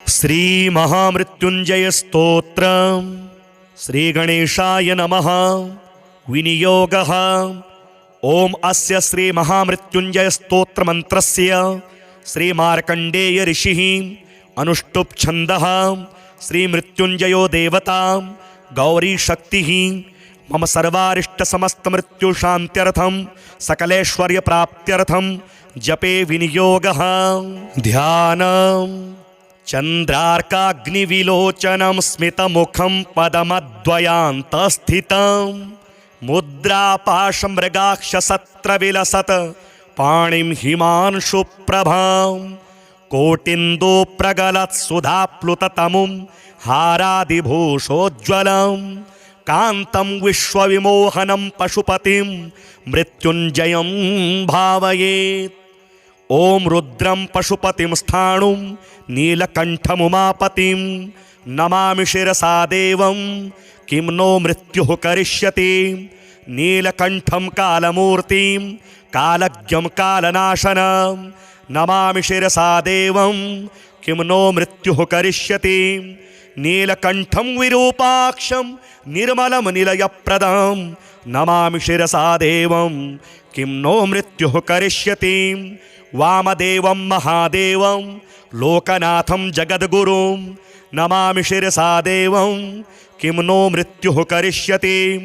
श्री महामृत्युंजय स्तोत्रम श्री गणेशाय नमः। विनियोगः ओम अस्य श्री महामृत्युंजय स्तोत्र मंत्रस्य श्री मार्कंडेय ऋषिः अनुष्टुप् छन्दः श्री मृत्युंजयो देवता गौरी शक्तिः मम सर्वारिष्ट समस्त मृत्यु शांत्यर्थम सकलैश्वर्य प्राप्त्यर्थम जपे विनियोगः। ध्यानम् चंद्रार्काग्निविलोचनं स्मितमुखं पदमद्वयान्तस्थितं मुद्रापाशमृगाक्षसत्रविलसत् पाणिं हिमांशुप्रभां कोटिन्दो प्रगलत्सुधाप्लुततमुं हारादिभूषोज्ज्वलं कान्तं विश्वविमोहनं पशुपतिं मृत्युञ्जयं भावयेत्। ओम रुद्रम पशुपतिं स्थाणुं नीलकंठमुमापतिं नमामि शिरसा देवं किं नो मृत्युः करिष्यति। नीलकंठं कालमूर्तिं कालज्ञं कालनाशनं नमामि शिरसा देवं किं नो मृत्युः करिष्यति। नीलकंठं विरूपाक्षं निर्मलं निलयप्रदं नमामि शिरसा देवं किं नो मृत्युः करिष्यति। वामदेवं महादेवं लोकनाथं जगद्गुरुं नमामि शिरसा देवं किं नो मृत्युः करिष्यति।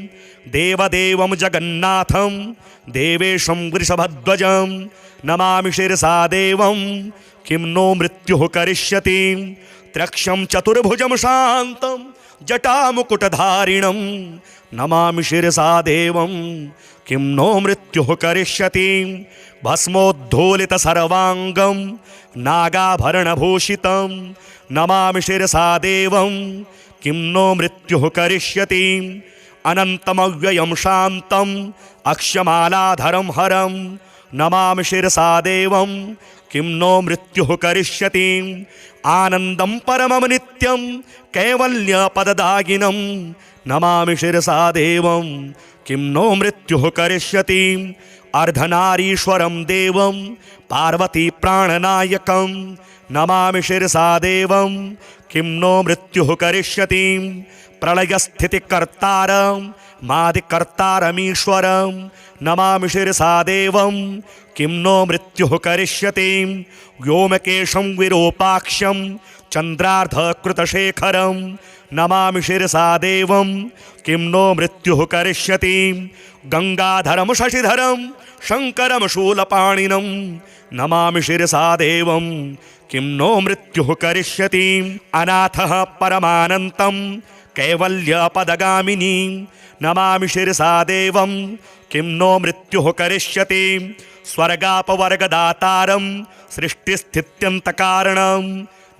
देवदेवं जगन्नाथं देवेशं वृषभध्वजं नमामि शिरसा देवं किं नो मृत्युः करिष्यति। त्रक्षं चतुर्भुजं शान्तं जटामुकुटधारिणं नमामि शिरसा देवं किं नो मृत्युः करिष्यति। भस्मोद्धूलित सर्वांगं नागाभरणभूषितं नमामि शिरसा देवं किं नो मृत्युः करिष्यति। अनन्तमव्ययं शान्तं अक्षमालाधरं हरं नमामि शिरसा देवं किं नो मृत्युः करिष्यति। आनन्दं परमं नित्यं कैवल्यपददायिनं नमामि शिरसा देवं किं नो मृत्युः करिष्यति। अर्धनारीश्वरं देवं पार्वती प्राणनायकं नमामि शिरसा देवं किं नो मृत्युः करिष्यति। प्रलयस्थितिकर्तारं मादिकर्तारमीश्वरं नमामि शिरसा देवं किं नो मृत्युः करिष्यति। व्योमकेशं विरूपाक्षं चन्द्रार्धकृतशेखरं नमामि शिरसा देवं किं नो मृत्युः करिष्यति। गंगाधरं शशिधरं शंकरं शूलपाणिनं नमामि शिरसा देवं किं नो मृत्युः करिष्यति। अनाथः परमानन्तं कैवल्यपदगामिनी नमामि शिरसा देवं किं नो मृत्युः करिष्यति। स्वर्गापवर्गदातारं सृष्टिस्थित्यन्तकारणं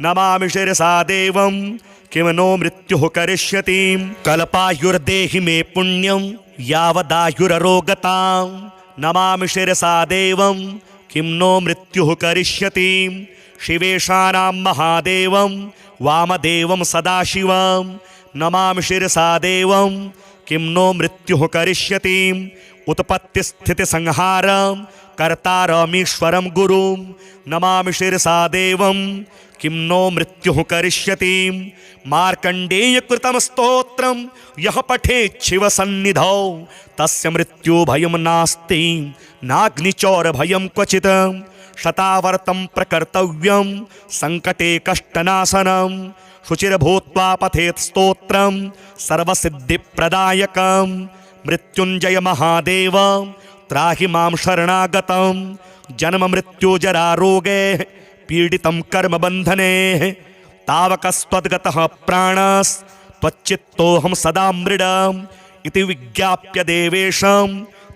नमामि शिरसा देवं किं नो मृत्युः करिष्यति। कल्पायुर्देहि मे पुण्यं यावदायुररोगतां नमामि शिरसा देवं किं नो मृत्युः करिष्यति। शिवेशानां महादेवं वामदेवं सदाशिवं नमामि शिरसा देवं किं नो मृत्युः करिष्यति। उत्पत्तिस्थितिसंहारं कर्तारमीश्वरं गुरुं नमामि शिरसा देवं किं नो मृत्युः करिष्यति। मार्कण्डेयकृतं स्तोत्रं यः पठेच्छिव सन्निधौ तस्य मृत्युभयं नास्ति नाग्निचौरभयं क्वचित्। शतावर्तं प्रकर्तव्यं सङ्कटे कष्टनाशनं शुचिर्भूत्वा पठेत् स्तोत्रं सर्वसिद्धिप्रदायकं। मृत्युञ्जय महादेव त्राहि मां शरणागतं जन्म मृत्युजरारोगे पीडितं कर्मबन्धने तावकस्त्वद्गतः प्राणस्त्वच्चित्तोऽहं सदा मृडम् इति विज्ञाप्य देवेशं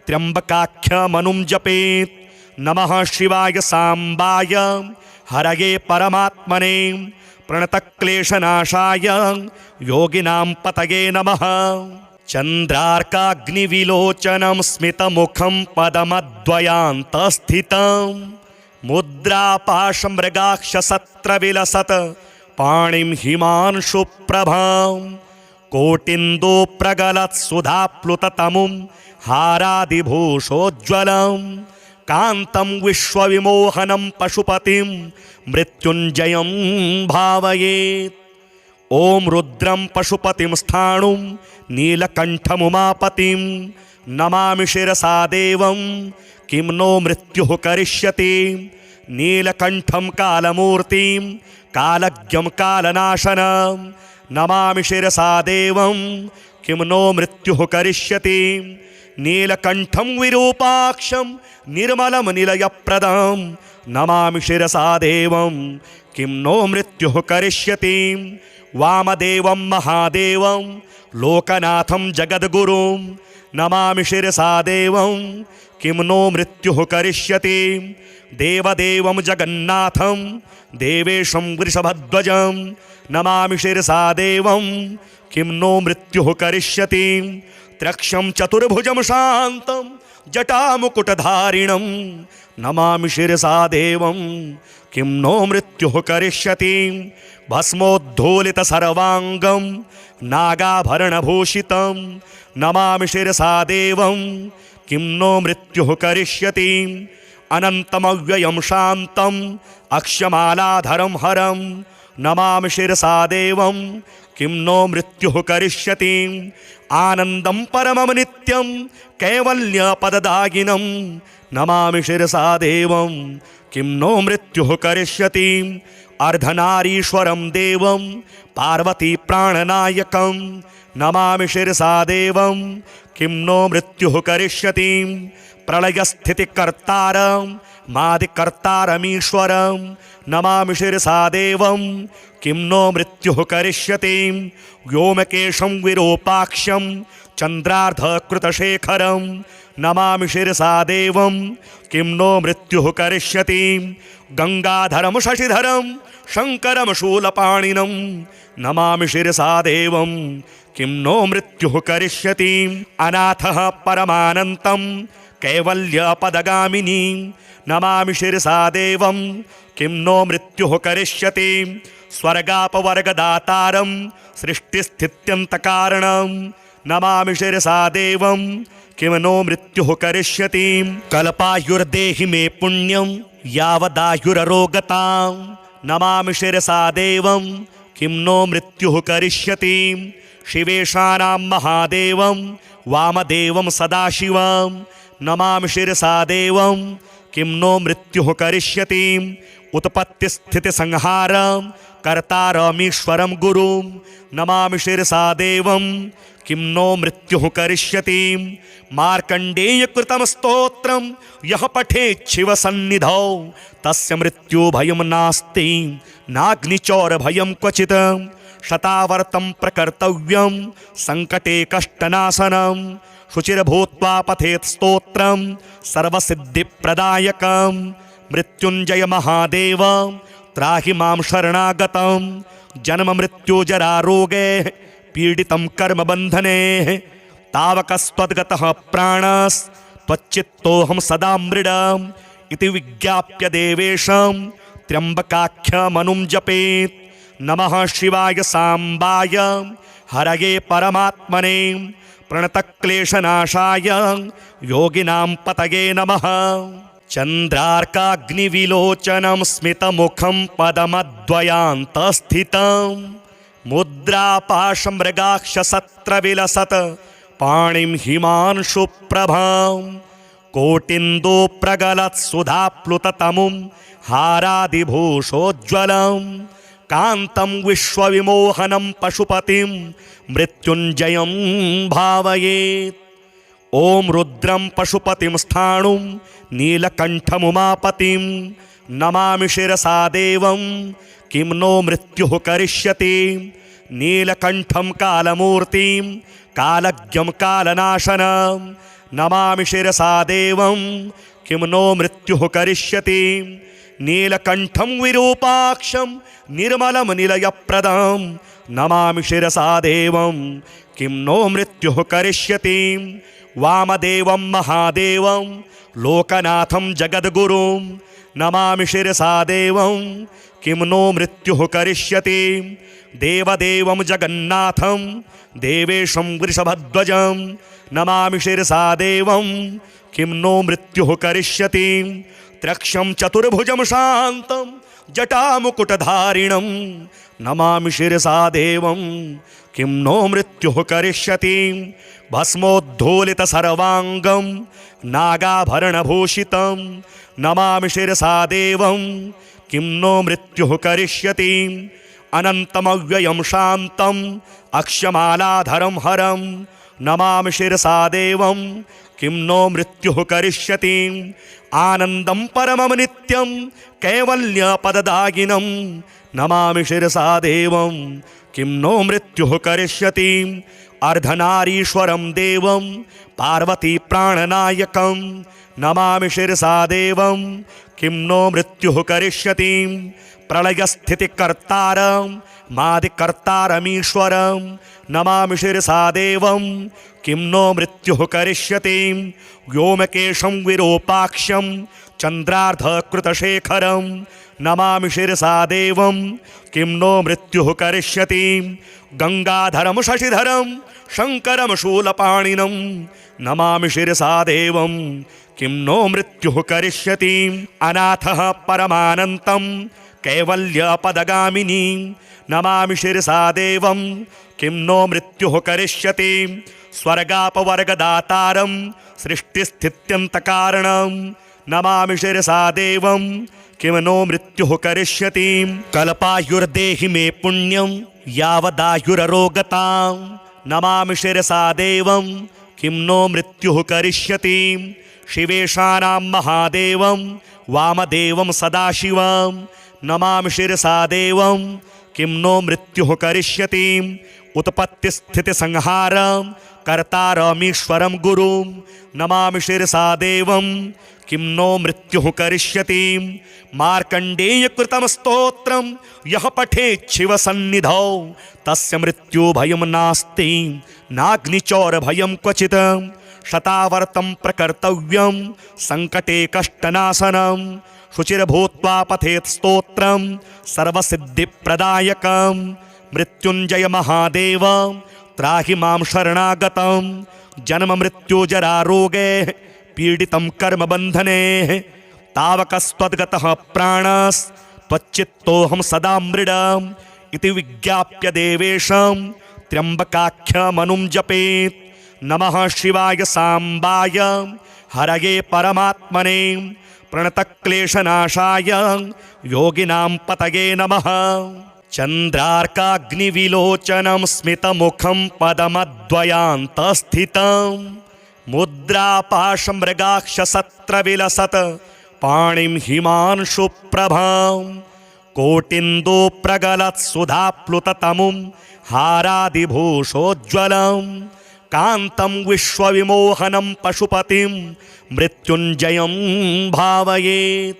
त्र्यम्बकाख्यमनुं जपेत्। नमः शिवाय साम्बाय हरये परमात्मने प्रणतक्लेशनाशाय योगिनां पतये नमः। चन्द्रार्काग्निविलोचनं स्मितमुखं पदमद्वयान्तस्थितं मुद्रापाशमृगाक्षसत्रविलसत् पाणिं हिमांशुप्रभां कोटिन्दो प्रगलत्सुधाप्लुततमुं हारादिभूषोज्ज्वलं कान्तं विश्वविमोहनं पशुपतिं मृत्युञ्जयं भावयेत्। ॐ रुद्रं पशुपतिं स्थाणुं नीलकण्ठमुमापतिं नमामि शिरसा देवं किं नो मृत्युः करिष्यति। नीलकण्ठं कालमूर्तिं कालज्ञं कालनाशनं नमामि शिरसा देवं किं नो मृत्युः करिष्यति। नीलकण्ठं विरूपाक्षं निर्मलं निलयप्रदं नमामि शिरसा देवं किं नो मृत्युः करिष्यति। वामदेवं महादेवं लोकनाथं जगद्गुरुं नमामि शिरसा देवं किं नो मृत्युः करिष्यति। देवदेवं जगन्नाथं देवेशं वृषभध्वजं नमामि शिरसा देवं किं नो मृत्युः करिष्यति। त्रक्षं चतुर्भुजं शान्तं जटामुकुटधारिणं नमामि शिरसा देवं किं नो मृत्युः करिष्यति। भस्मोद्धूलितसर्वाङ्गं नागाभरणभूषितं नमामि शिरसा देवं किं नो मृत्युः करिष्यति। अनन्तमव्ययं शान्तं अक्षमालाधरं हरं नमामि शिरसा देवं किं नो मृत्युः करिष्यति। आनन्दं परमं नित्यं कैवल्यपददायिनं नमामि शिरसा देवं किं नो मृत्युः करिष्यति। अर्धनारीश्वरं देवं पार्वती प्राणनायकं नमामि शिरसा देवं किं नो मृत्युः करिष्यति। प्रलयस्थितिकर्तारं मादिकर्तारमीश्वरं नमामि शिरसा देवं किं नो मृत्युः करिष्यति। व्योमकेशं विरूपाक्षं चन्द्रार्धकृतशेखरं नमामि शिरसा देवं किं नो मृत्युः करिष्यति। गंगाधरं शशिधरं शङ्करं शूलपाणिनं नमामि शिरसा देवं किं नो मृत्युः करिष्यति। अनाथः परमानन्तं कैवल्यपदगामिनी नमामि शिरसा देवं किं नो मृत्युः करिष्यति। स्वर्गापवर्गदातारं सृष्टिस्थित्यन्तकारणं नमामि शिरसा देवं किं नो मृत्युः करिष्यति। कल्पायुर्देहि मे पुण्यं यावदायुररोगतां नमामि शिरसा देवं किं नो मृत्युः करिष्यति। शिवेशानां महादेवं वामदेवं सदाशिवं नमामि शिरसा देवं किं नो मृत्युः करिष्यति। उत्पत्तिस्थितिसंहारं कर्तारमीश्वरं गुरुं नमामि शिरसा देवं किं नो मृत्युः करिष्यति। मार्कण्डेयकृतं स्तोत्रं यः पठेच्छिवसन्निधौ तस्य मृत्युभयं नास्ति नाग्निचौरभयं क्वचित्। शतावर्तं प्रकर्तव्यं सङ्कटे कष्टनाशनं शुचिर्भूत्वा पठेत् स्तोत्रं सर्वसिद्धिप्रदायकं। मृत्युञ्जय महादेव त्राहि मां शरणागतं जन्म मृत्युजरारोगे पीडितं कर्मबन्धने तावकस्त्वद्गतः प्राणस्त्वच्चित्तोऽहं सदा मृडम् इति विज्ञाप्य देवेशं त्र्यम्बकाख्यमनुं जपेत्। नमः शिवाय साम्बाय हरये परमात्मने प्रणतक्लेशनाशाय योगिनां पतये नमः। चन्द्रार्काग्निविलोचनं स्मितमुखं पदमद्वयान्तस्थितं मुद्रापाशमृगाक्षसत्रविलसत् पाणिं हिमांशुप्रभां कोटिन्दुप्रगलत्सुधाप्लुततमुं हारादिभूषोज्ज्वलं कान्तं विश्वविमोहनं पशुपतिं मृत्युञ्जयं भावयेत्। ॐ रुद्रं पशुपतिं स्थाणुं नीलकण्ठमुमापतिं नमामि शिरसा देवं किं नो मृत्युः करिष्यति। नीलकण्ठं कालमूर्तिं कालज्ञं कालनाशनं नमामि शिरसा देवं किं नो मृत्युः करिष्यति। नीलकण्ठं विरूपाक्षं निर्मलं निलयप्रदं नमामि शिरसा देवं किं नो मृत्युः करिष्यति। वामदेवं महादेवं लोकनाथं जगद्गुरुं नमामि शिरसा देवं किं नो मृत्युः करिष्यति। देवदेवं जगन्नाथं देवेशं वृषभध्वजं नमामि शिरसा देवं किं नो मृत्युः करिष्यति। त्र्यक्षं चतुर्भुजं शान्तं जटामुकुटधारिणं नमामि शिरसा देवं किं नो मृत्युः करिष्यति। भस्मोद्धूलित सर्वांगं नागाभरणभूषितं नमामि शिरसा देवं किं नो मृत्युः करिष्यति। अनन्तमव्ययं शान्तम् अक्षमालाधरं हरं नमामि शिरसा देवं किं नो मृत्युः करिष्यति। आनन्दं परमं नित्यं कैवल्यपददायिनं नमामि शिरसा देवं किं नो मृत्युः करिष्यति। अर्धनारीश्वरं देवं पार्वती प्राणनायकं नमामि शिरसा देवं किं नो मृत्युः करिष्यति। प्रलयस्थितिकर्तारं मादिकर्तारमीश्वरं नमामि शिरसा देवं किं नो मृत्युः करिष्यति। व्योमकेशं विरूपाक्षं चन्द्रार्धकृतशेखरं नमामि शिरसा देवं किं नो मृत्युः करिष्यति। गंगाधरं शशिधरं शङ्करं शूलपाणिनं नमामि शिरसा देवं किं नो मृत्युः करिष्यति। अनाथः परमानन्तं कैवल्यपदगामिनी नमामि शिरसा देवं किं नो मृत्युः करिष्यति। स्वर्गापवर्गदातारं सृष्टिस्थित्यन्तकारणं नमामि शिरसा देवं किं नो मृत्युः करिष्यति। कल्पायुर्देहि मे पुण्यं यावदायुररोगतां नमामि शिरसा देवं किं नो मृत्युः करिष्यति। शिवेशानां महादेवं वामदेवं सदाशिवं नमामि शिरसा देवं किं नो मृत्युः करिष्यति। उत्पत्तिस्थितिसंहारं कर्तारमीश्वरं गुरुं नमामि शिरसा देवं किं नो मृत्युः करिष्यति। मार्कण्डेयकृतं स्तोत्रं यः पठेच्छिवसन्निधौ तस्य मृत्युभयं नास्ति नाग्निचौरभयं क्वचित्। शतावर्तं प्रकर्तव्यं सङ्कटे कष्टनाशनं शुचिर्भूत्वा पठेत् स्तोत्रं सर्वसिद्धिप्रदायकं। मृत्युञ्जय महादेव त्राहि मां शरणागतं जन्म मृत्युजरारोगे पीडितं कर्मबन्धने तावकस्त्वद्गतः प्राणस्त्वच्चित्तोऽहं सदा मृडम् इति विज्ञाप्य देवेशं त्र्यम्बकाख्यमनुं जपेत्। नमः शिवाय साम्बाय हरये परमात्मने प्रणतक्लेशनाशाय योगिनां पतये नमः। चन्द्रार्काग्निविलोचनं स्मितमुखं पदमद्वयान्तस्थितं मुद्रापाशमृगाक्षसत्रविलसत् पाणिं हिमांशुप्रभां कोटिन्दुप्रगलत्सुधाप्लुततमुं हारादिभूषोज्ज्वलं कान्तं विश्वविमोहनं पशुपतिं मृत्युञ्जयं भावयेत्।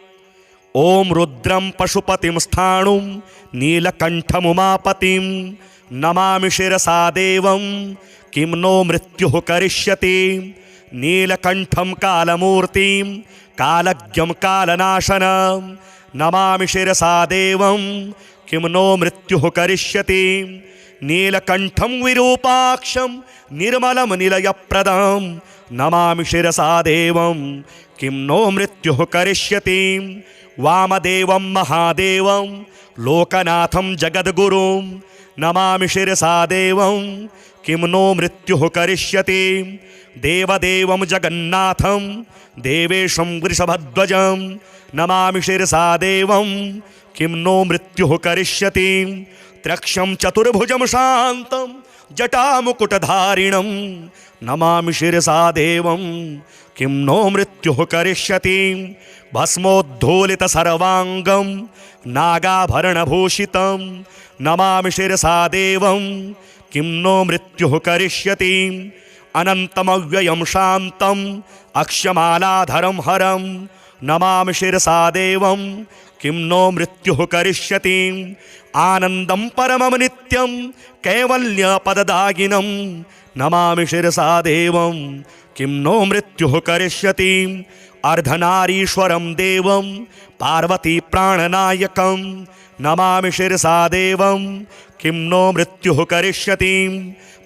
ॐ रुद्रं पशुपतिं स्थाणुं नीलकण्ठमुमापतिं नमामि शिरसा देवं किं नो मृत्युः करिष्यति। नीलकण्ठं कालमूर्तिं कालज्ञं कालनाशनं नमामि शिरसा देवं किं नो मृत्युः करिष्यति। नीलकण्ठं विरूपाक्षं निर्मलं निलयप्रदं नमामि शिरसा देवं किं नो मृत्युः करिष्यति। वामदेवं महादेवं लोकनाथं जगद्गुरुं नमामि शिरसा देवं किं नो मृत्युः करिष्यति। देवदेवं जगन्नाथं देवेशं वृषभध्वजं नमामि शिरसा देवं किं नो मृत्युः करिष्यति। त्र्यक्षं चतुर्भुजं शान्तं जटामुकुटधारिणं नमामि शिरसा देवं किं नो मृत्युः करिष्यति। भस्मोद्धूलित सर्वांगं नागाभरणभूषितं नमामि शिरसा देवं किं नो मृत्युः करिष्यति। अनन्तमव्ययं शान्तम् अक्षमालाधरं हरं नमामि शिरसा देवं किं नो मृत्युः करिष्यति। आनन्दं परमं नित्यं कैवल्यपददायिनं नमामि शिरसा देवं किं नो मृत्युः करिष्यति। अर्धनारीश्वरं देवं पार्वती प्राणनायकं नमामि शिरसा देवं किं नो मृत्युः करिष्यति।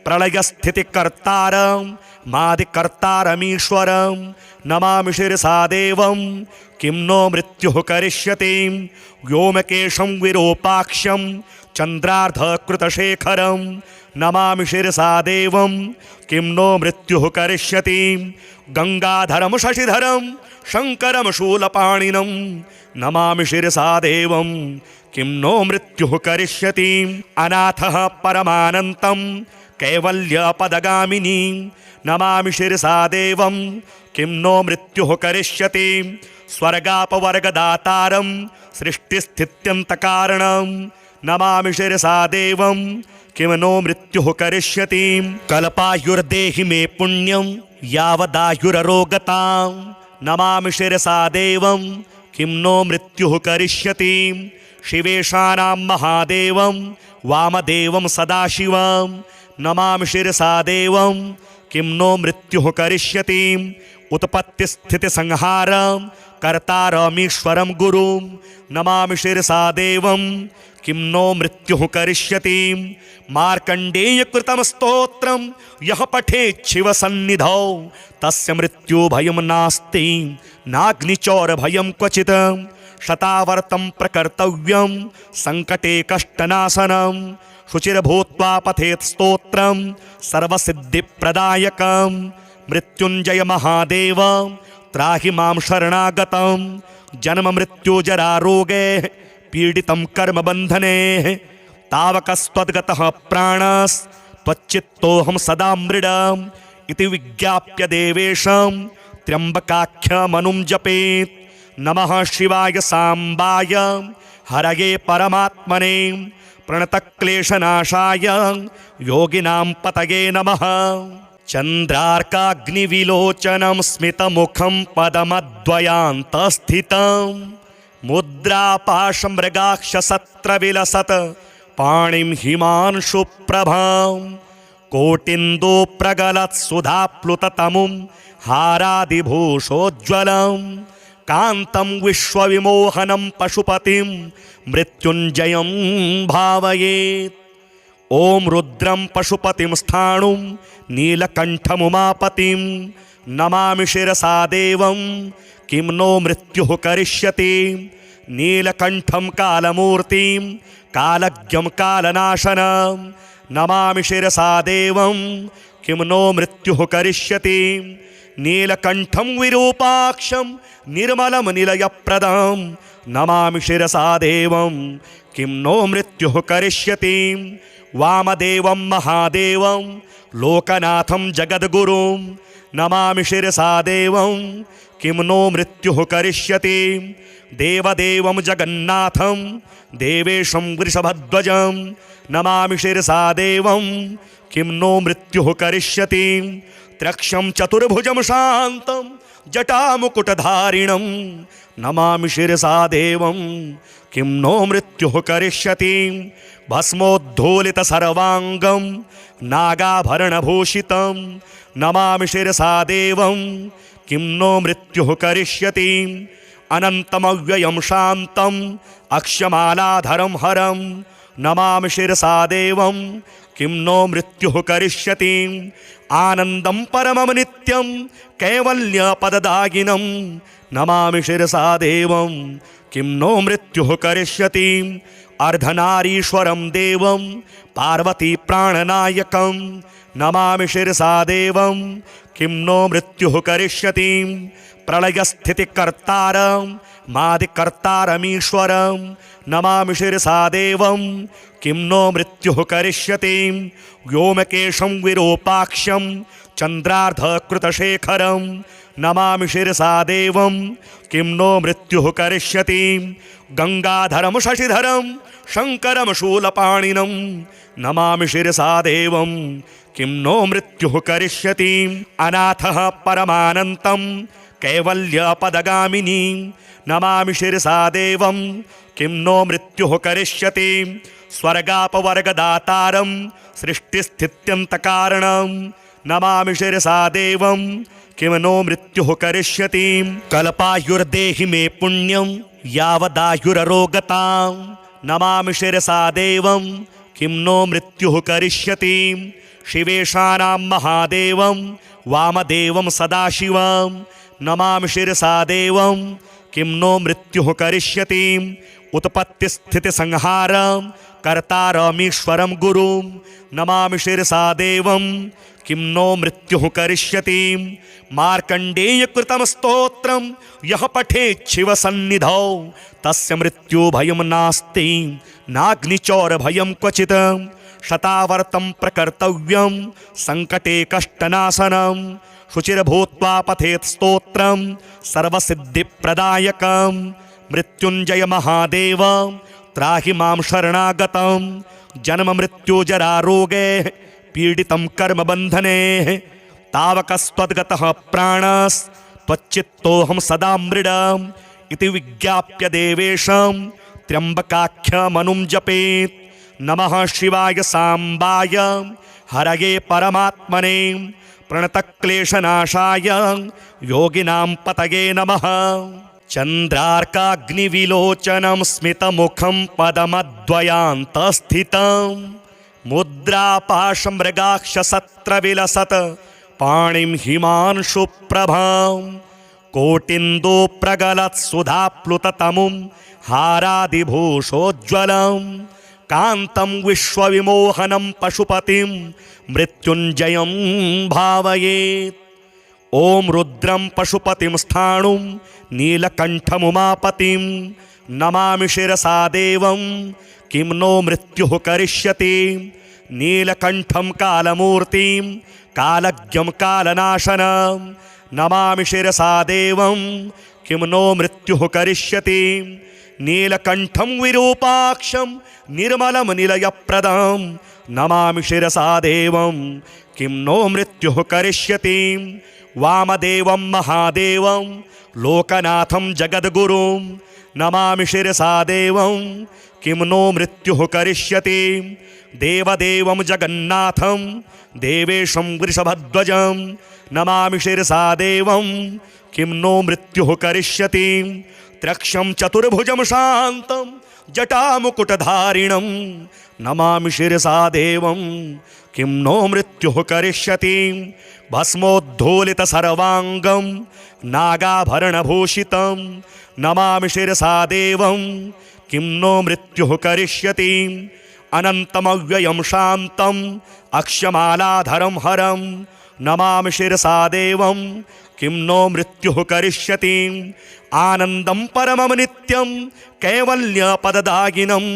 प्रलयस्थितिकर्तारं मादिकर्तारमीश्वरं नमामि शिरसा देवं किं नो मृत्युः करिष्यति व्योमकेशं विरूपाक्षं चन्द्रार्धकृतशेखरं नमामि शिरसा देवं किं नो मृत्युः करिष्यति गंगाधरं शशिधरं शंकरं शूलपाणिनं नमामि शिरसा देवं किं नो मृत्युः करिष्यति अनाथः परमानन्तं कैवल्यपदगामिनी नमामि शिरसा देवं किं नो मृत्युः करिष्यति स्वर्गापवर्गदातारं सृष्टिस्थित्यन्तकारणं नमामि शिरसा देवं किं नो मृत्युः करिष्यति कल्पायुर्देहि मे पुण्यं यावदायुररोगतां नमामि शिरसा देवं किं नो मृत्युः करिष्यति शिवेशानां महादेवं वामदेवं सदाशिवं नमामि शिरसा देवं किं नो मृत्युः करिष्यति उत्पत्तिस्थितिसंहारं कर्तारमीश्वरं गुरुं नमामि शिरसा देवं किं नो मृत्युः करिष्यति मार्कण्डेयकृतं स्तोत्रं यः पठेच्छिवसन्निधौ तस्य मृत्युभयं नास्ति नाग्निचौरभयं क्वचित् शतावर्तं प्रकर्तव्यं सङ्कटे कष्टनाशनं शुचिर्भूत्वा पठेत् स्तोत्रं सर्वसिद्धिप्रदायकं मृत्युञ्जय महादेव त्राहि मां शरणागतं जन्ममृत्युजरारोगे पीडितं कर्मबन्धने तावकस्त्वद्गतः प्राणस्त्वच्चित्तोऽहं सदा मृडम् इति विज्ञाप्य देवेशं त्र्यम्बकाख्यमनुं जपेत् नमः शिवाय साम्बाय हरये परमात्मने प्रणतक्लेशनाशाय योगिनां पतये नमः चन्द्रार्काग्निविलोचनं स्मितमुखं पदमद्वयान्तस्थितं मुद्रापाशमृगाक्षसत्रविलसत् पाणिं हिमांशुप्रभां कोटिन्दो प्रगलत्सुधाप्लुततमुं हारादिभूषोज्ज्वलं कान्तं विश्वविमोहनं पशुपतिं मृत्युञ्जयं भावयेत् ॐ रुद्रं पशुपतिं स्थाणुं नीलकण्ठमुमापतिं नमामि शिरसा देवं किं नो मृत्युः करिष्यति नीलकण्ठं कालमूर्तिं कालज्ञं कालनाशनं नमामि शिरसा देवं किं नो मृत्युः करिष्यति नीलकण्ठं विरूपाक्षं निर्मलं निलयप्रदं नमामि शिरसा देवं किं नो मृत्युः करिष्यति वामदेवं महादेवं लोकनाथं जगद्गुरुं नमामि शिरसा देवं किं नो मृत्युः करिष्यति देवदेवं जगन्नाथं देवेशं वृषभध्वजं नमामि शिरसा देवं किं नो मृत्युः करिष्यति त्रक्षं चतुर्भुजं शान्तं जटामुकुटधारिणं नमामि शिरसा देवं किं नो मृत्युः करिष्यति भस्मोद्धूलितसर्वाङ्गं नागाभरणभूषितं नमामि शिरसा देवं किं नो मृत्युः करिष्यति अनन्तमव्ययं शान्तम् अक्षमालाधरं हरं नमामि शिरसा देवं किं नो मृत्युः करिष्यति आनन्दं परमं नित्यं कैवल्यपददायिनं नमामि शिरसा देवं किं नो मृत्युः करिष्यति अर्धनारीश्वरं देवं पार्वतीप्राणनायकं नमामि शिरसा देवं किं नो मृत्युः करिष्यति प्रलयस्थितिकर्तारं मादिकर्तारमीश्वरं नमामि शिरसा देवं किं नो मृत्युः करिष्यति व्योमकेशं विरूपाक्षं चन्द्रार्धकृतशेखरं नमामि शिरसा देवं किं नो मृत्युः करिष्यति गंगाधरं शशिधरं शंकरं शूलपाणिनं नमामि शिरसा देवं किं नो मृत्युः करिष्यति अनाथः परमानन्तं कैवल्यपदगामिनी नमामि शिरसा देवं किं नो मृत्युः करिष्यति स्वर्गापवर्गदातारं सृष्टिस्थित्यन्तकारणं नमामि शिरसा देवं किं नो मृत्युः करिष्यति कल्पायुर्देहि मे पुण्यं यावदायुररोगतां नमामि शिरसा देवं किं नो मृत्युः करिष्यति शिवेशानां महादेवं वामदेवं सदाशिवं नमामि शिरसा देवं किं नो मृत्युः करिष्यति उत्पत्तिस्थितिसंहारं कर्तारमीश्वरं गुरुं नमामि शिरसा देवं किं नो मृत्युः करिष्यति मार्कण्डेयकृतं स्तोत्रं यः पठेच्छिवसन्निधौ तस्य मृत्युभयं नास्ति नाग्निचौरभयं क्वचित् शतावर्तं प्रकर्तव्यं सङ्कटे कष्टनाशनं शुचिर्भूत्वा पठेत् स्तोत्रं सर्वसिद्धिप्रदायकं मृत्युञ्जय महादेव त्राहि मां शरणागतं जन्म मृत्युजरारोगे पीडितं कर्मबन्धने तावकस्त्वद्गतः प्राणस्त्वच्चित्तोऽहं सदा मृडम् इति विज्ञाप्य देवेशं त्र्यम्बकाख्यमनुं जपेत् नमः शिवाय साम्बाय हरये परमात्मने प्रणतक्लेशनाशाय योगिनां पतये नमः चन्द्रार्काग्निविलोचनं स्मितमुखं पदमद्वयान्तस्थितं मुद्रापाशमृगाक्षसत्रविलसत् पाणिं हिमांशुप्रभां कोटिन्दो प्रगलत्सुधाप्लुततमुं हारादिभूषोज्ज्वलं कान्तं विश्वविमोहनं पशुपतिं मृत्युञ्जयं भावयेत् ॐ रुद्रं पशुपतिं स्थाणुं नीलकण्ठमुमापतिं नमामि शिरसा देवं किं नो मृत्युः करिष्यति नीलकण्ठं कालमूर्तिं कालज्ञं कालनाशनं नमामि शिरसा देवं किं नो मृत्युः करिष्यति नीलकण्ठं विरूपाक्षं निर्मलं निलयप्रदं नमामि शिरसा देवं किं नो मृत्युः करिष्यति वामदेवं महादेवं लोकनाथं जगद्गुरुं नमामि शिरसा देवं किं नो मृत्युः करिष्यति देवदेवं जगन्नाथं देवेशं वृषभध्वजं नमामि शिरसा देवं किं नो मृत्युः करिष्यति त्र्यक्षं चतुर्भुजं शान्तं जटामुकुटधारिणं नमामि शिरसा देवं किं नो मृत्युः करिष्यति भस्मोद्धूलितसर्वाङ्गं नागाभरणभूषितं नमामि शिरसा देवं किं नो मृत्युः करिष्यति अनन्तमव्ययं शान्तम् अक्षमालाधरं हरं नमामि शिरसा देवं किं नो मृत्युः करिष्यति आनन्दं परमं नित्यं कैवल्यपददायिनं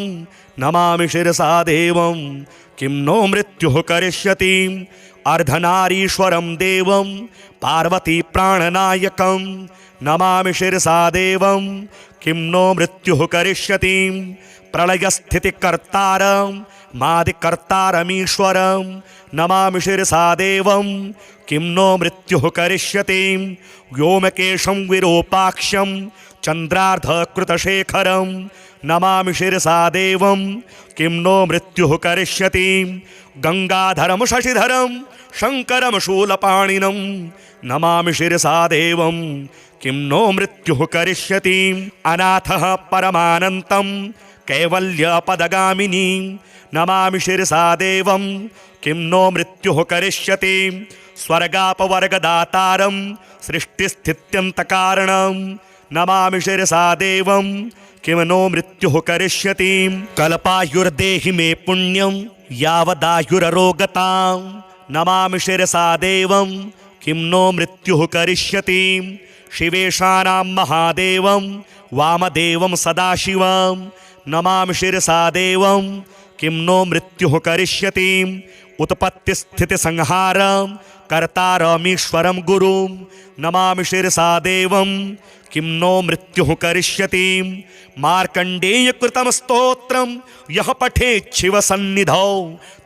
नमामि शिरसा देवं किं नो मृत्युः करिष्यति अर्धनारीश्वरं देवं पार्वतीप्राणनायकं नमामि शिरसा देवं किं नो मृत्युः करिष्यति प्रलयस्थितिकर्तारं मादिकर्तारमीश्वरं नमामि शिरसा देवं किं नो मृत्युः करिष्यति व्योमकेशं विरूपाक्षं चन्द्रार्धकृतशेखरं नमामि शिरसा देवं किं नो मृत्युः करिष्यति गंगाधरं शशिधरं शङ्करं शूलपाणिनं नमामि शिरसा देवं किं नो मृत्युः करिष्यति अनाथः परमानन्तं कैवल्यपदगामिनी नमामि शिरसा देवं किं नो मृत्युः करिष्यति स्वर्गापवर्गदातारं सृष्टिस्थित्यन्तकारणं नमामि शिरसा देवं किं नो मृत्युः करिष्यति कल्पायुर्देहि मे पुण्यं यावदायुररोगतां नमामि शिरसा देवं किं नो मृत्युः करिष्यति शिवेशानां महादेवं वामदेवं सदाशिवं नमामि शिरसा देवं किं नो मृत्युः करिष्यति उत्पत्तिस्थितिसंहारं कर्तारमीश्वरं गुरुं नमामि शिरसा देवं किं नो मृत्युः करिष्यति मार्कण्डेयकृतं स्तोत्रं यः पठेच्छिवसन्निधौ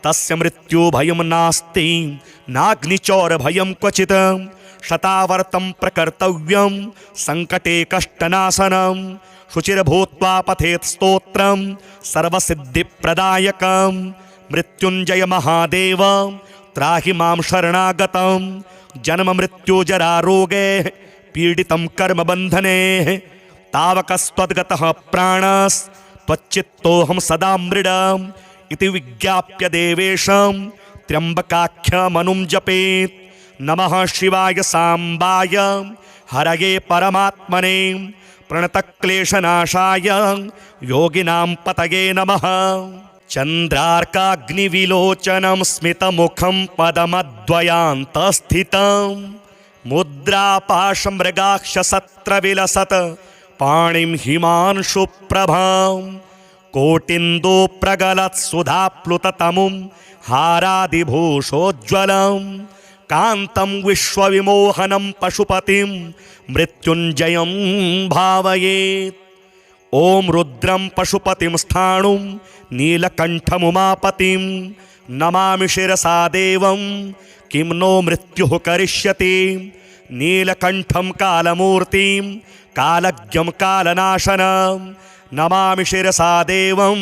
तस्य मृत्युभयं नास्ति नाग्निचौरभयं क्वचित् शतावर्तं प्रकर्तव्यं सङ्कटे कष्टनाशनं शुचिर्भूत्वा पठेत् स्तोत्रं सर्वसिद्धिप्रदायकं मृत्युञ्जय महादेव त्राहि मां शरणागतं जन्म मृत्युजरारोगे पीडितं कर्मबन्धने तावकस्त्वद्गतः प्राणस्त्वच्चित्तोऽहं सदा मृडम् इति विज्ञाप्य देवेशं त्र्यंबकाख्यमनुं जपेत्। नमः शिवाय सांबाय हरये परमात्मने प्रणतक्लेशनाशाय योगिनां पतये नमः। चन्द्रार्काग्निविलोचनं स्मितमुखं पदमद्वयान्तस्थितं मुद्रापाशमृगाक्षसत्रविलसत् पाणिं हिमांशुप्रभां कोटिन्दुप्रगलत्सुधाप्लुततमुं हारादिभूषोज्ज्वलं कान्तं विश्वविमोहनं पशुपतिं मृत्युञ्जयं भावयेत्। ॐ रुद्रं पशुपतिं स्थाणुं नीलकण्ठमुमापतिं नमामि शिरसा देवं किं नो मृत्युः करिष्यति। नीलकण्ठं कालमूर्तिं कालज्ञं कालनाशनं नमामि शिरसा देवं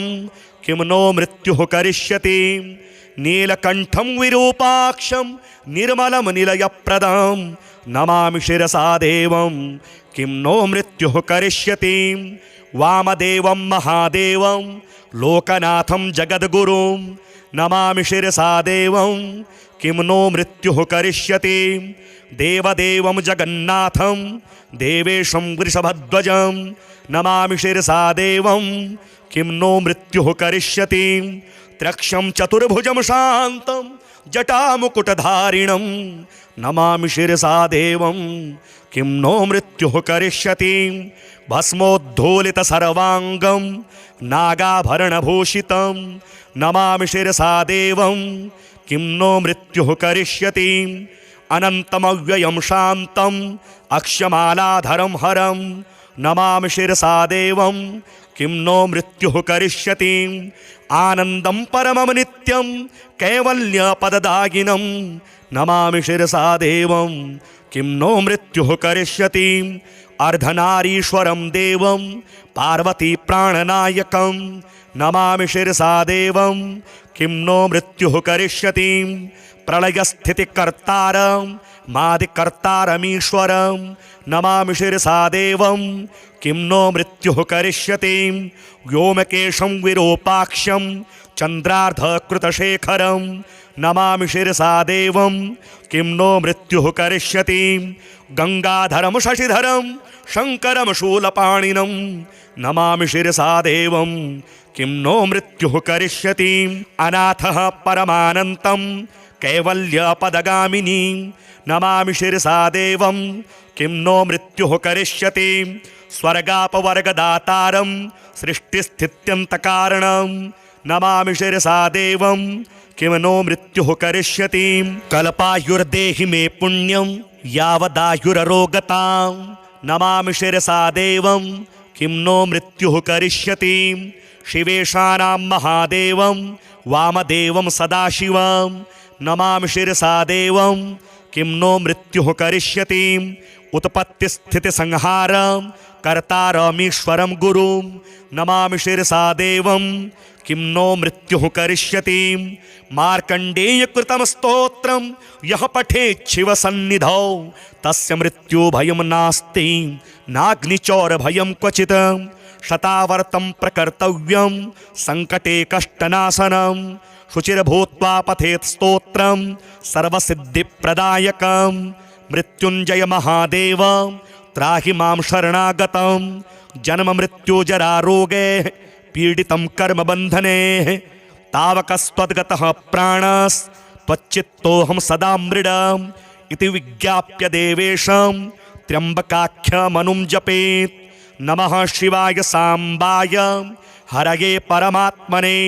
किं नो मृत्युः करिष्यति। नीलकण्ठं विरूपाक्षं निर्मलं निलयप्रदं नमामि शिरसा देवं किं नो मृत्युः करिष्यति। वामदेवं महादेवं लोकनाथं जगद्गुरुं नमामि शिरसा देवं किं नो मृत्युः करिष्यति। देवदेवं जगन्नाथं देवेशं वृषभध्वजं नमामि शिरसा देवं किं नो मृत्युः करिष्यति। त्रक्षं चतुर्भुजं शान्तं जटामुकुटधारिणं नमामि शिरसा देवं किं नो मृत्युः करिष्यति। भस्मोद्धूलितसर्वाङ्गं नागाभरणभूषितं नमामि शिरसा देवं किं नो मृत्युः करिष्यति। अनन्तमव्ययं शान्तं अक्षमालाधरं हरं नमामि शिरसा देवं किं नो मृत्युः करिष्यति। आनन्दं परमं नित्यं कैवल्यपददायिनं नमामि शिरसा देवं किं नो मृत्युः करिष्यति। अर्धनारीश्वरं देवं पार्वती प्राणनायकं नमामि शिरसा देवं किं नो मृत्युः करिष्यति। प्रलयस्थितिकर्तारं मादिकर्तारमीश्वरं नमामि शिरसा देवं किं नो मृत्युः करिष्यति। व्योमकेशं विरूपाक्षं चन्द्रार्धकृतशेखरं नमामि शिरसा देवं किं नो मृत्युः करिष्यति। गंगाधरं शशिधरं शङ्करं शूलपाणिनं नमामि शिरसा देवं किं नो मृत्युः करिष्यति। अनाथः परमानन्तं कैवल्यपदगामिनी नमामि शिरसा देवं किं नो मृत्युः करिष्यति। स्वर्गापवर्गदातारं सृष्टिस्थित्यन्तकारणं नमामि शिरसा देवं किं नो मृत्युः करिष्यति। कल्पायुर्देहि मे पुण्यं यावदायुररोगतां नमामि शिरसा देवं किं नो मृत्युः करिष्यति। शिवेशानां महादेवं वामदेवं सदाशिवं नमामि शिरसा देवं किं नो मृत्युः करिष्यति। उत्पत्तिस्थितिसंहारं कर्तारमीश्वरं गुरुं नमामि शिरसा देवं किं नो मृत्युः करिष्यति। मार्कण्डेयकृतं स्तोत्रं यः पठेच्छिवसन्निधौ तस्य मृत्युभयं नास्ति नाग्निचौरभयं क्वचित्। शतावर्तं प्रकर्तव्यं सङ्कटे कष्टनाशनं शुचिर्भूत्वा पठेत् स्तोत्रं सर्वसिद्धिप्रदायकं। मृत्युञ्जय महादेव त्राहि मां शरणागतं जन्म मृत्युजरारोगे पीडितं कर्मबन्धने तावकस्त्वद्गतः प्राणस्त्वच्चित्तोऽहं सदा मृडम् इति विज्ञाप्य देवेशं त्र्यम्बकाख्यमनुं जपेत्। नमः शिवाय सांबाय हरये परमात्मने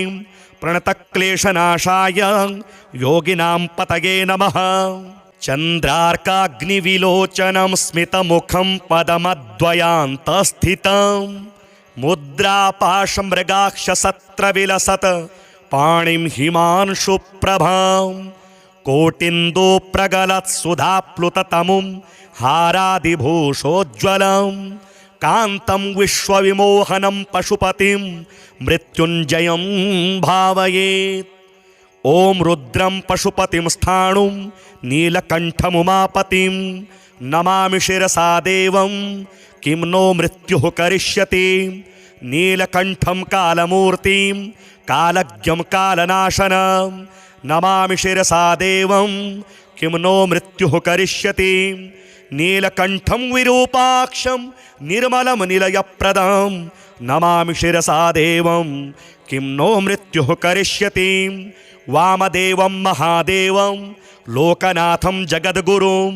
प्रणतक्लेशनाशाय योगिनां पतये नमः। चन्द्रार्काग्निविलोचनं स्मितमुखं पदमद्वयान्तस्थितं मुद्रापाशमृगाक्षसत्रविलसत् पाणिं हिमांशुप्रभां कोटिन्दुप्रगलत्सुधाप्लुततमुं हारादिभूषोज्ज्वलं कान्तं विश्वविमोहनं पशुपतिं मृत्युञ्जयं भावयेत्। ॐ रुद्रं पशुपतिं स्थाणुं नीलकण्ठमुमापतिं नमामि शिरसा देवं किं नो मृत्युः करिष्यति। नीलकण्ठं कालमूर्तिं कालज्ञं कालनाशनं नमामि शिरसा देवं किं नो मृत्युः करिष्यति नीलकण्ठं विरूपाक्षं निर्मलं निलयप्रदं नमामि शिरसा देवं किं नो मृत्युः करिष्यति वामदेवं महादेवं लोकनाथं जगद्गुरुं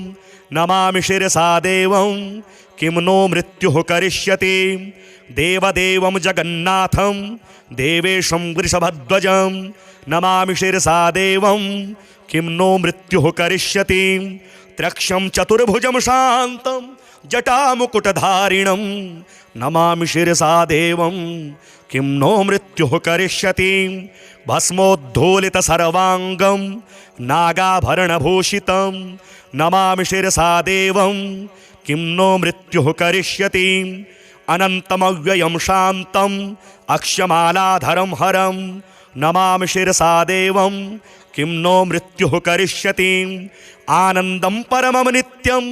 नमामि शिरसा देवं किं नो मृत्युः करिष्यति देवदेवं जगन्नाथं देवेशं वृषभध्वजं नमामि शिरसा देवं किं नो मृत्युः करिष्यति त्र्यक्षं चतुर्भुजं शान्तं जटामुकुटधारिणं नमामि शिरसा देवं किं नो मृत्युः करिष्यति भस्मोद्धूलितसर्वाङ्गं नागाभरणभूषितं नमामि शिरसा देवं किं नो मृत्युः करिष्यति अनन्तमव्ययं शान्तम् अक्षमालाधरं हरं नमामि शिरसा देवं किं नो मृत्युः करिष्यति आनन्दं परमं नित्यं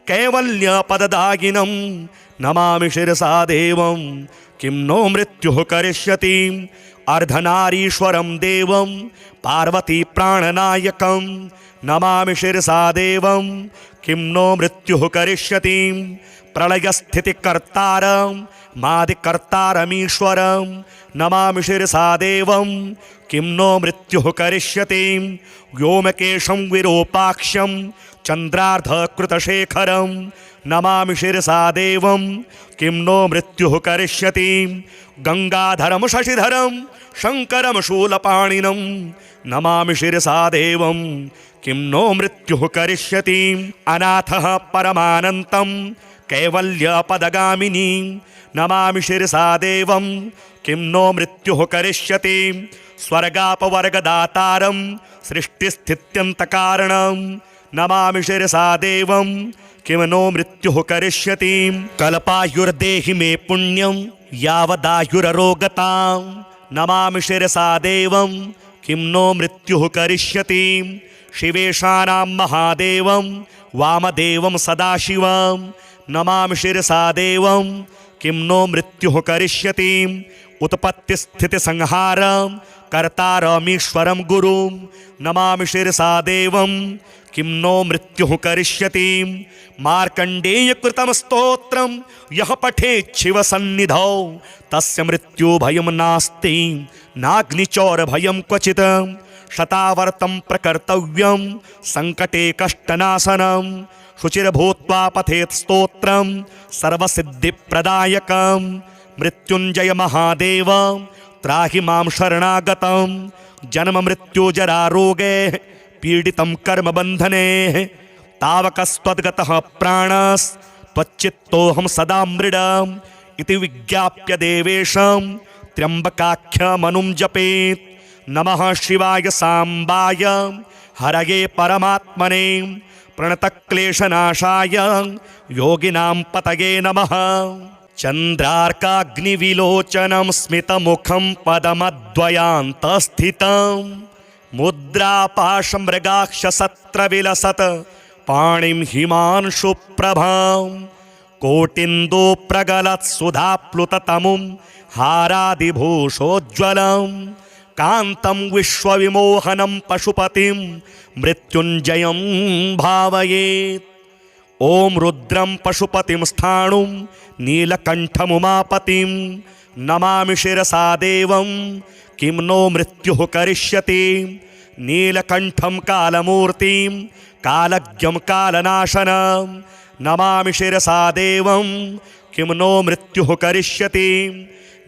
कैवल्यपददायिनं नमामि शिरसा देवं किं नो मृत्युः करिष्यति अर्धनारीश्वरं देवं पार्वतीप्राणनायकं नमामि शिरसा देवं किं नो मृत्युः करिष्यति प्रलयस्थितिकर्तारं मादिकर्तारमीश्वरं नमामि शिरसा देवं किं नो मृत्युः करिष्यति व्योमकेशं विरूपाक्षं चन्द्रार्धकृतशेखरं नमामि शिरसा देवं किं नो मृत्युः करिष्यति गंगाधरं शशिधरं शङ्करं शूलपाणिनं नमामि शिरसा देवं किं नो मृत्युः करिष्यति अनाथः परमानन्तं कैवल्यपदगामिनी नमामि शिरसा देवं किं नो मृत्युः करिष्यति स्वर्गापवर्गदातारं सृष्टिस्थित्यन्तकारणं नमामि शिरसा देवं किं नो मृत्युः करिष्यति कल्पायुर्देहि मे पुण्यं यावदायुररोगतां नमामि शिरसा देवं किं नो मृत्युः करिष्यति शिवेशानां महादेवं वामदेवं सदाशिवं नमामि शिरसा देवं किं नो मृत्युः करिष्यति उत्पत्तिस्थितिसंहारं कर्तारमीश्वरं गुरुं नमामि शिरसा देवं किं नो मृत्युः करिष्यति मार्कण्डेयकृतं स्तोत्रं यः पठेच्छिवसन्निधौ तस्य मृत्युभयं नास्ति नाग्निचौरभयं क्वचित् शतावर्तं प्रकर्तव्यं सङ्कटे कष्टनाशनं शुचिर्भूत्वा पठेत् स्तोत्रं सर्वसिद्धिप्रदायकं मृत्युञ्जय महादेव त्राहि मां शरणागतं जन्ममृत्युजरारोगे पीडितं कर्मबन्धने तावकस्त्वद्गतः प्राणस्त्वच्चित्तोऽहं सदा मृडम् इति विज्ञाप्य देवेशं त्र्यम्बकाख्यमनुं जपेत् नमः शिवाय साम्बाय हरये परमात्मने प्रणतक्लेशनाशाय योगिनां पतये नमः चन्द्रार्काग्निविलोचनं स्मितमुखं पदमद्वयान्तस्थितं मुद्रापाशमृगाक्षसत्रविलसत् पाणिं हिमांशुप्रभां कोटिन्दुप्रगलत्सुधाप्लुततमुं हारादिभूषोज्ज्वलं कान्तं विश्वविमोहनं पशुपतिं मृत्युञ्जयं भावयेत् ॐ रुद्रं पशुपतिं स्थाणुं नीलकण्ठमुमापतिं नमामि शिरसा देवं किं नो मृत्युः करिष्यति नीलकण्ठं कालमूर्तिं कालज्ञं कालनाशनं नमामि शिरसा देवं किं नो मृत्युः करिष्यति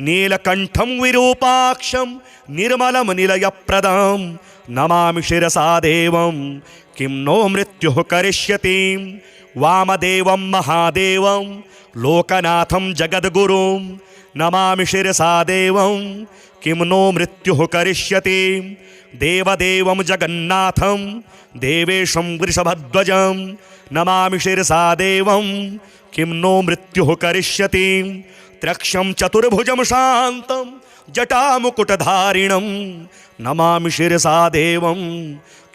नीलकण्ठं विरूपाक्षं निर्मलं निलयप्रदं नमामि शिरसा देवं किं नो मृत्युः करिष्यति वामदेवं महादेवं लोकनाथं जगद्गुरुं नमामि शिरसा देवं किं नो मृत्युः करिष्यति देवदेवं जगन्नाथं देवेशं वृषभध्वजं नमामि शिरसा देवं किं नो मृत्युः करिष्यति त्र्यक्षं चतुर्भुजं शान्तं जटामुकुटधारिणं नमामि शिरसा देवं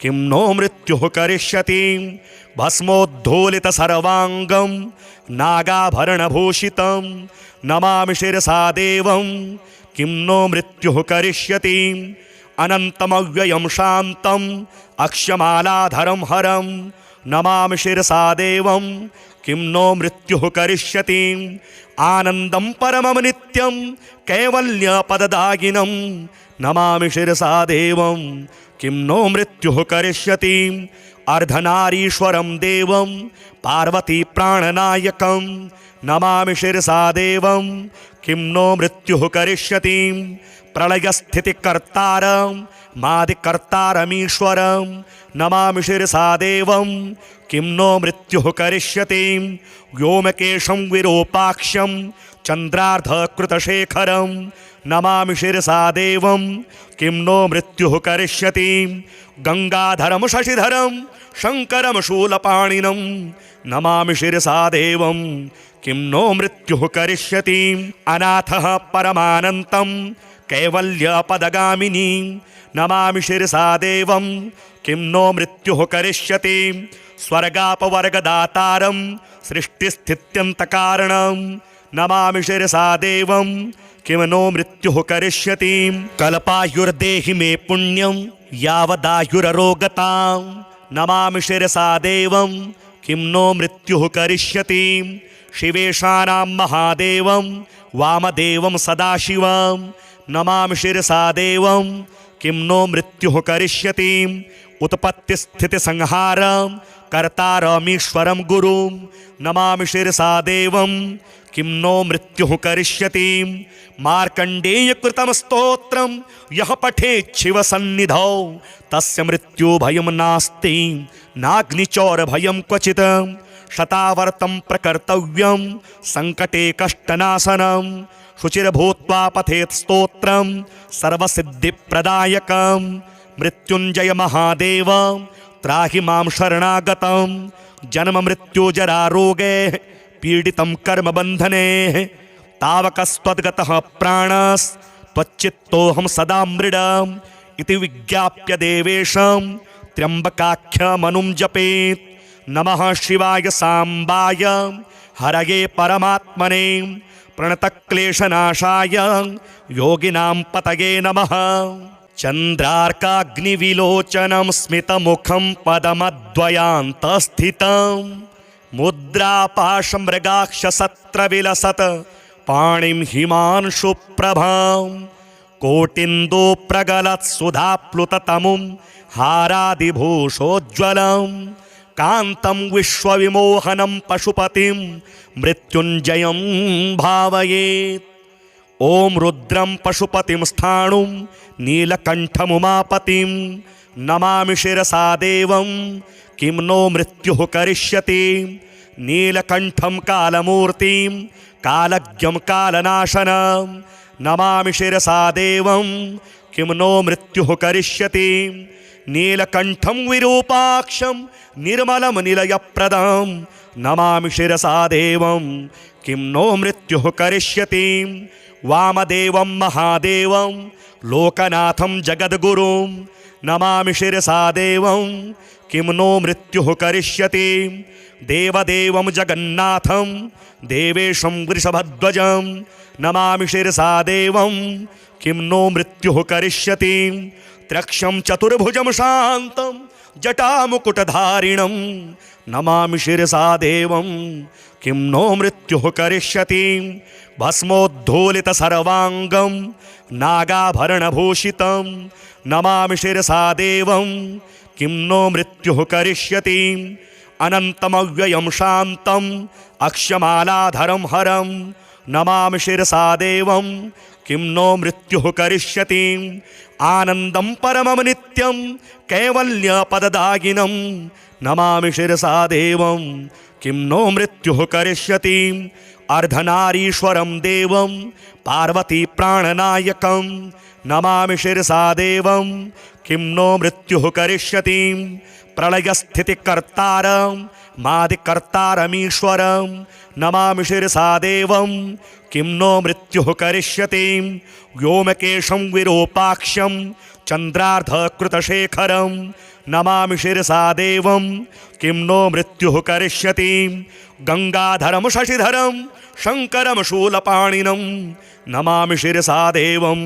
किं नो मृत्युः करिष्यति भस्मोद्धूलितसर्वाङ्गं नागाभरणभूषितं नमामि शिरसा देवं किं नो मृत्युः करिष्यति अनन्तमव्ययं शान्तम् अक्षमालाधरं हरं नमामि शिरसा देवं किं नो मृत्युः करिष्यति आनन्दं परमं नित्यं कैवल्यपददायिनं नमामि शिरसा देवं किं नो मृत्युः करिष्यति अर्धनारीश्वरं देवं पार्वती प्राणनायकं नमामि शिरसा देवं किं नो मृत्युः करिष्यति प्रलयस्थितिकर्तारं मादिकर्तारमीश्वरं नमामि शिरसा देवं किं नो मृत्युः करिष्यति व्योमकेशं विरूपाक्षं चन्द्रार्धकृतशेखरं नमामि शिरसा देवं किं नो मृत्युः करिष्यति गंगाधरं शशिधरं शंकरं शूलपाणिनं नमामि शिरसा देवं किं नो मृत्युः करिष्यति अनाथः परमानन्तं कैवल्यपदगामिनी नमामि शिरसा देवं किं नो मृत्युः करिष्यति स्वर्गापवर्गदातारं सृष्टिस्थित्यन्तकारणं नमामि शिरसा देवं किं नो मृत्युः करिष्यति कल्पायुर्देहि मे पुण्यं यावदायुररोगतां नमामि शिरसा देवं किं नो मृत्युः करिष्यति शिवेशानां महादेवं वामदेवं सदाशिवं नमामि शिरसा देवं किं नो मृत्युः करिष्यति उत्पत्तिस्थितिसंहारं कर्तारमीश्वरं गुरुं नमामि शिरसा देवं किं नो मृत्युः करिष्यति मार्कण्डेयकृतं स्तोत्रं यः पठेच्छिवसन्निधौ तस्य मृत्युभयं नास्ति नाग्निचौरभयं क्वचित् शतावर्तं प्रकर्तव्यं सङ्कटे कष्टनाशनं शुचिर्भूत्वा पठेत् स्तोत्रं सर्वसिद्धिप्रदायकं मृत्युञ्जय महादेव त्राहि मां शरणागतं जन्म मृत्युजरारोगे पीडितं कर्मबन्धने तावकस्त्वद्गतः प्राणस्त्वच्चित्तोऽहं सदा मृडम् इति विज्ञाप्य देवेशं त्र्यम्बकाख्यमनुं जपेत् नमः शिवाय साम्बाय हरये परमात्मने प्रणतक्लेशनाशाय योगिनां पतये नमः चन्द्रार्काग्निविलोचनं स्मितमुखं पदमद्वयान्तस्थितं मुद्रापाशमृगाक्षसत्रविलसत् पाणिं हिमांशुप्रभां कोटिन्दो प्रगलत्सुधाप्लुततमुं हारादिभूषोज्ज्वलं कान्तं विश्वविमोहनं पशुपतिं मृत्युञ्जयं भावयेत् ॐ रुद्रं पशुपतिं स्थाणुं नीलकण्ठमुमापतिं नमामि शिरसा देवं किं नो मृत्युः करिष्यति नीलकण्ठं कालमूर्तिं कालज्ञं कालनाशनं नमामि शिरसा देवं किं नो मृत्युः करिष्यति नीलकण्ठं विरूपाक्षं निर्मलं निलयप्रदं नमामि शिरसा देवं किं नो मृत्युः करिष्यति वामदेवं महादेवं लोकनाथं जगद्गुरुं नमामि शिरसा देवं किं नो मृत्युः करिष्यति देवदेवं जगन्नाथं देवेशं वृषभध्वजं नमामि शिरसा देवं किं नो मृत्युः करिष्यति त्रक्षं चतुर्भुजं शान्तं जटामुकुटधारिणं नमामि शिरसा देवं किं नो मृत्युः करिष्यति भस्मोद्धूलितसर्वाङ्गं नागाभरणभूषितं नमामि शिरसा देवं किं नो मृत्युः करिष्यति अनन्तमव्ययं शान्तम् अक्षमालाधरं हरं नमामि शिरसा देवं किं नो मृत्युः करिष्यति आनन्दं परमं नित्यं कैवल्यपददायिनं नमामि शिरसा देवं किं नो मृत्युः करिष्यति अर्धनारीश्वरं देवं पार्वती प्राणनायकं नमामि शिरसा देवं किं नो मृत्युः करिष्यति प्रलयस्थितिकर्तारं मादिकर्तारमीश्वरं नमामि शिरसा देवं किं नो मृत्युः करिष्यति व्योमकेशं विरूपाक्षं चन्द्रार्धकृतशेखरं नमामि शिरसा देवं किं नो मृत्युः करिष्यति गंगाधरं शशिधरं शंकरं शूलपाणिनं नमामि शिरसा देवं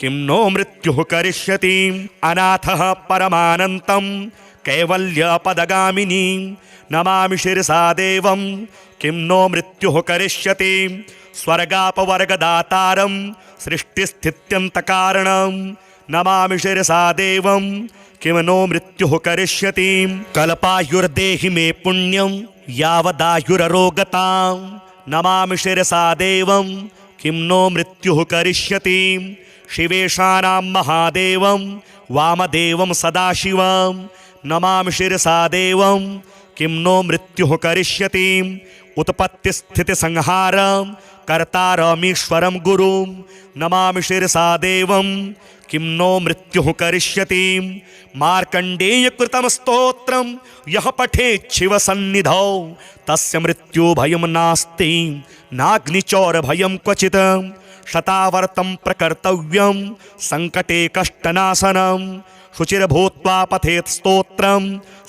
किं नो मृत्युः करिष्यति अनाथः परमानन्तं कैवल्यपदगामिनी नमामि शिरसा देवं किं नो मृत्युः करिष्यति स्वर्गापवर्गदातारं सृष्टिस्थित्यन्तकारणं नमामि शिरसा देवं किं नो मृत्युः करिष्यति कल्पायुर्देहि मे पुण्यं यावदायुररोगतां नमामि शिरसा देवं किं नो मृत्युः करिष्यति शिवेशानां महादेवं वामदेवं सदाशिवं नमामि शिरसा देवं किं नो मृत्युः करिष्यति उत्पत्तिस्थितिसंहारं कर्तारमीश्वरं गुरुं नमामि शिरसा देवं किं नो मृत्युः करिष्यति मार्कण्डेयकृतं स्तोत्रं यः पठेच्छिवसन्निधौ तस्य मृत्युभयं नास्ति नाग्निचौरभयं क्वचित् शतावर्तं प्रकर्तव्यं सङ्कटे कष्टनाशनं शुचिर्भूत्वा पठेत् स्तोत्रं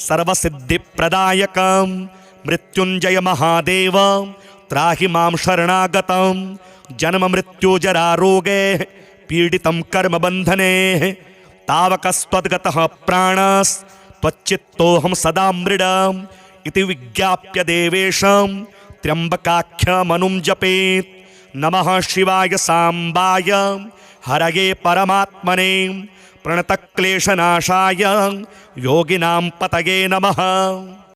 सर्वसिद्धिप्रदायकं मृत्युञ्जय महादेव त्राहि मां शरणागतं जन्ममृत्युजरारोगे पीडितं कर्मबन्धने तावकस्त्वद्गतः प्राणस्त्वच्चित्तोऽहं सदा मृडम् इति विज्ञाप्य देवेशं त्र्यम्बकाख्यमनुं जपेत् नमः शिवाय साम्बाय हरये परमात्मने प्रणतक्लेशनाशाय योगिनां पतये नमः।